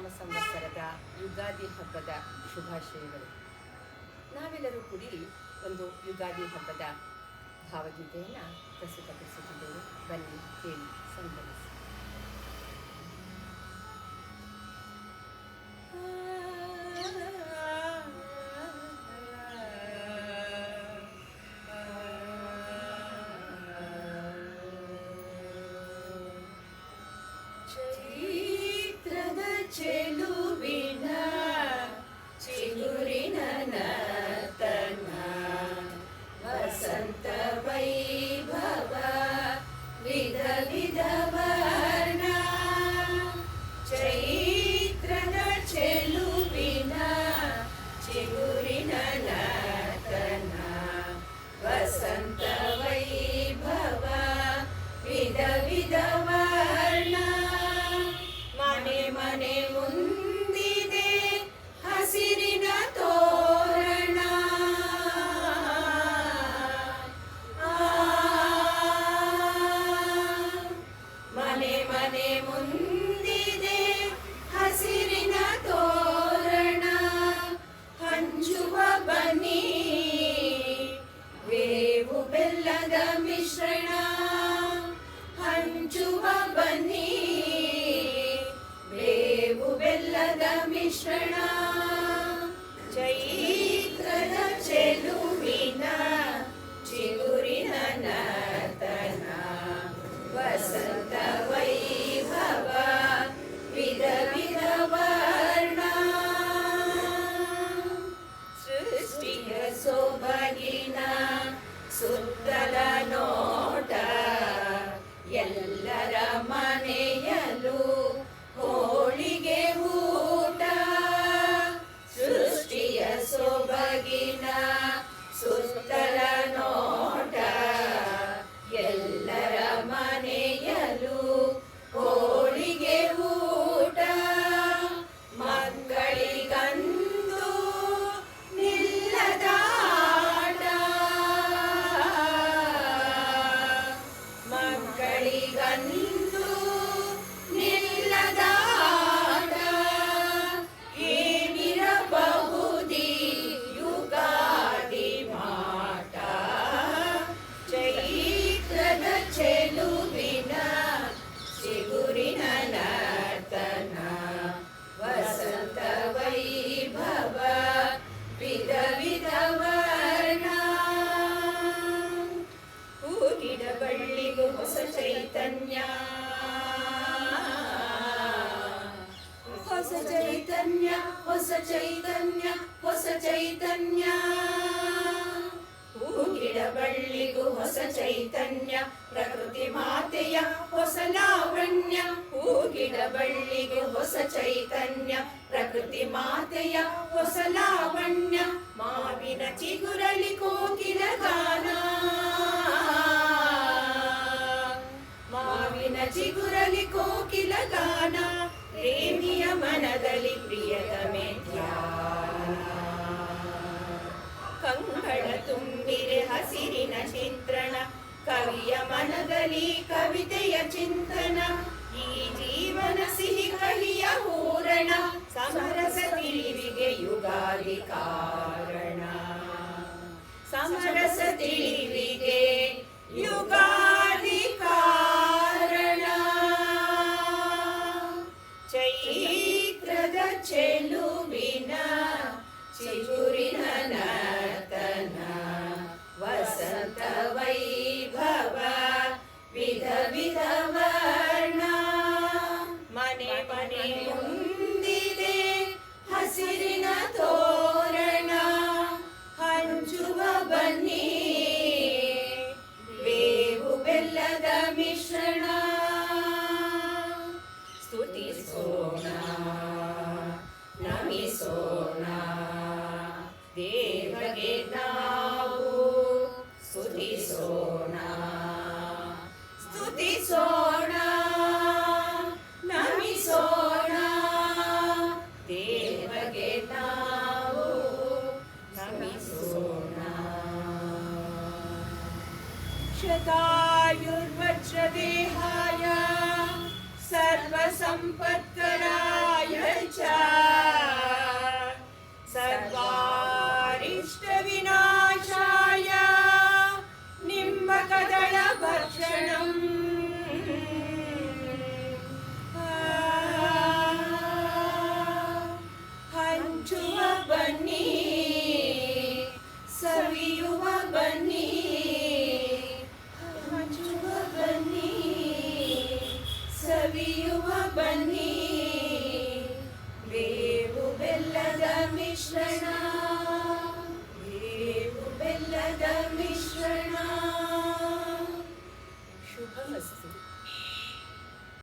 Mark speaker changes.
Speaker 1: ನಾಮ ಸಂವತ್ಸರದ ಯುಗಾದಿ ಹಬ್ಬದ ಶುಭಾಶಯಗಳು. ನಾವೆಲ್ಲರೂ ಕೂಡಿ ಒಂದು ಯುಗಾದಿ ಹಬ್ಬದ ಭಾವಗೀತೆಯನ್ನು ಪ್ರಸ್ತುತಪಡಿಸುತ್ತಿದ್ದೇವೆ. ಬನ್ನಿ ಕೇಳಿ ಸಂಭ್ರಮಿಸಿ.
Speaker 2: ಚೈತ್ರದ ಚೆಲುವಿನ ಚಿಗುರಿನ ನರ್ತನ, ವಸಂತ ವೈಭವ ವಿಧ ವಿಧ ವರ್ಣ. ಚೈತ್ರದ ಚೆಲುವಿನ ಚಿಗುರಿನ ನರ್ತನ, ವಸಂತ ವೈಭವ ವಿಧ ವಿಧ ವರ್ಣ. ಮನೆ ಮನೆ ಮುಂದಿದೆ ಹಸಿರಿನ ತೋರಣ, ಮನೆ ಮನೆ ಮುಂದಿದೆ ಹಸಿರಿನ ತೋರಣ. ಹಂಚುವ ಬನ್ನಿ ಬೇವು ಬೆಲ್ಲದ ಮಿಶ್ರಣ, ಹಂಚುವ ಬನ್ನಿ ಬೇವು ಬೆಲ್ಲದ ಮಿಶ್ರಣ. ಚೈತ್ರದ ಚೆಲುವಿನ ಚಿಗುರಿನ ನರ್ತನ, ವಸಂತ ವೈಭವ ವಿಧ ವಿಧ ವರ್ಣ. ಸೃಷ್ಟಿಯ ಸೊಬಗಿನ ಸುತ್ತಲ ನೋಟ, ಎಲ್ಲರ ಮನೆಯಲ್ಲೂ ಹೋಳಿಗೆ ಊಟ. ಸೃಷ್ಟಿಯ ಸೊಬಗಿನ ಸುತ್ತಲ ನೋಟ, ಎಲ್ಲರ ಮನೆಯಲ್ಲೂ ಹೋಳಿಗೆ ಊಟ. ಮಕ್ಕಳಿಗಂದು ನಿಲ್ಲದ ಆಟ, ಮಕ್ಕಳಿಗಂದು ನಿಲ್ಲದ ಆಟ. ಏನಿರಬಹುದಿ ಯುಗಾದಿ ಮಾಟ. ಚೈತ್ರದ ಚೆಲುವಿನ ಚಿಗುರಿನ ನರ್ತನ, ವಸಂತ ವೈಭವ ವಿಧ ವಿಧ ವರ್ಣ. ಹೂಗಿಡ ಬಳ್ಳಿಗೂ ಹೊಸ ಚೈತನ್ಯ, ಹೊಸ ಚೈತನ್ಯ ಹೊಸ ಚೈತನ್ಯ ಹೊಸ ಚೈತನ್ಯ. ಹೂಗಿಡ ಬಳ್ಳಿಗೂ ಹೊಸ ಚೈತನ್ಯ, ಪ್ರಕೃತಿ ಮಾತೆಯ ಹೊಸ ಲಾವಣ್ಯ. ಹೂಗಿಡ ಬಳ್ಳಿಗೂ ಹೊಸ ಚೈತನ್ಯ, ಪ್ರಕೃತಿ ಮಾತೆಯ ಹೊಸ ಲಾವಣ್ಯ. ಮಾವಿನ ಚಿಗುರಲಿ ಕೋಕಿಲ ಗಾನ, ಮಾವಿನ ಚಿಗುರಲಿ ಕೋಕಿಲ ಗಾನ. ಪ್ರೇಮಿಯ ಮನದಲ್ಲಿ ಪ್ರಿಯತಮೆ ಧ್ಯಾನ, ಕಂಗಳ ತುಂಬಿರೆ ಹಸಿರಿನ ಚಿತ್ರಣ. ಕವಿಯ ಮನದಲ್ಲಿ ಕವಿತೆಯ ಚಿಂತನ, ಈ ಜೀವನ ಸಿಹಿ ಕಹಿಯ ಹೂರಣ. ಸಮರಸ ತಿಳಿವಿಗೆ ಯುಗಾದಿ ಕಾರಣ, ಸಮರಸ ತಿಳಿವಿಗೆ ಯುಗಾದಿ ಕಾರಣ. ಚೈತ್ರದ ಚೆಲುವಿನ ಚಿಗುರಿನ ನರ್ತನ, ವಸಂತ ವೈಭವ ವಿಧ ವಿಧ ವರ್ಣ. ಮನೆ ಮನೆ ಮುಂದಿದೆ ಹಸಿರಿನ ತೋರಣ, ಹಂಚುವ ಬನ್ನಿ ಬೇವು ಬೆಲ್ಲದ ಮಿಶ್ರಣ. ಸ್ತುತಿಸೋಣ ನಮಿಸೋಣ ದೇವಗೆ ನಾವು, ಸ್ತುತಿಸೋಣ ಸ್ತುತಿಸೋಣ ನಮಿಸೋಣ ದೇವಗೆ ನಾವು, ನಮಿಸೋಣ. ಶತಾಯುರ್ವಜ್ರದೇಹಾಯ ಸರ್ವಸಂಪತ್ಕರಾಯ ಚ ಕೃಷ್ಣ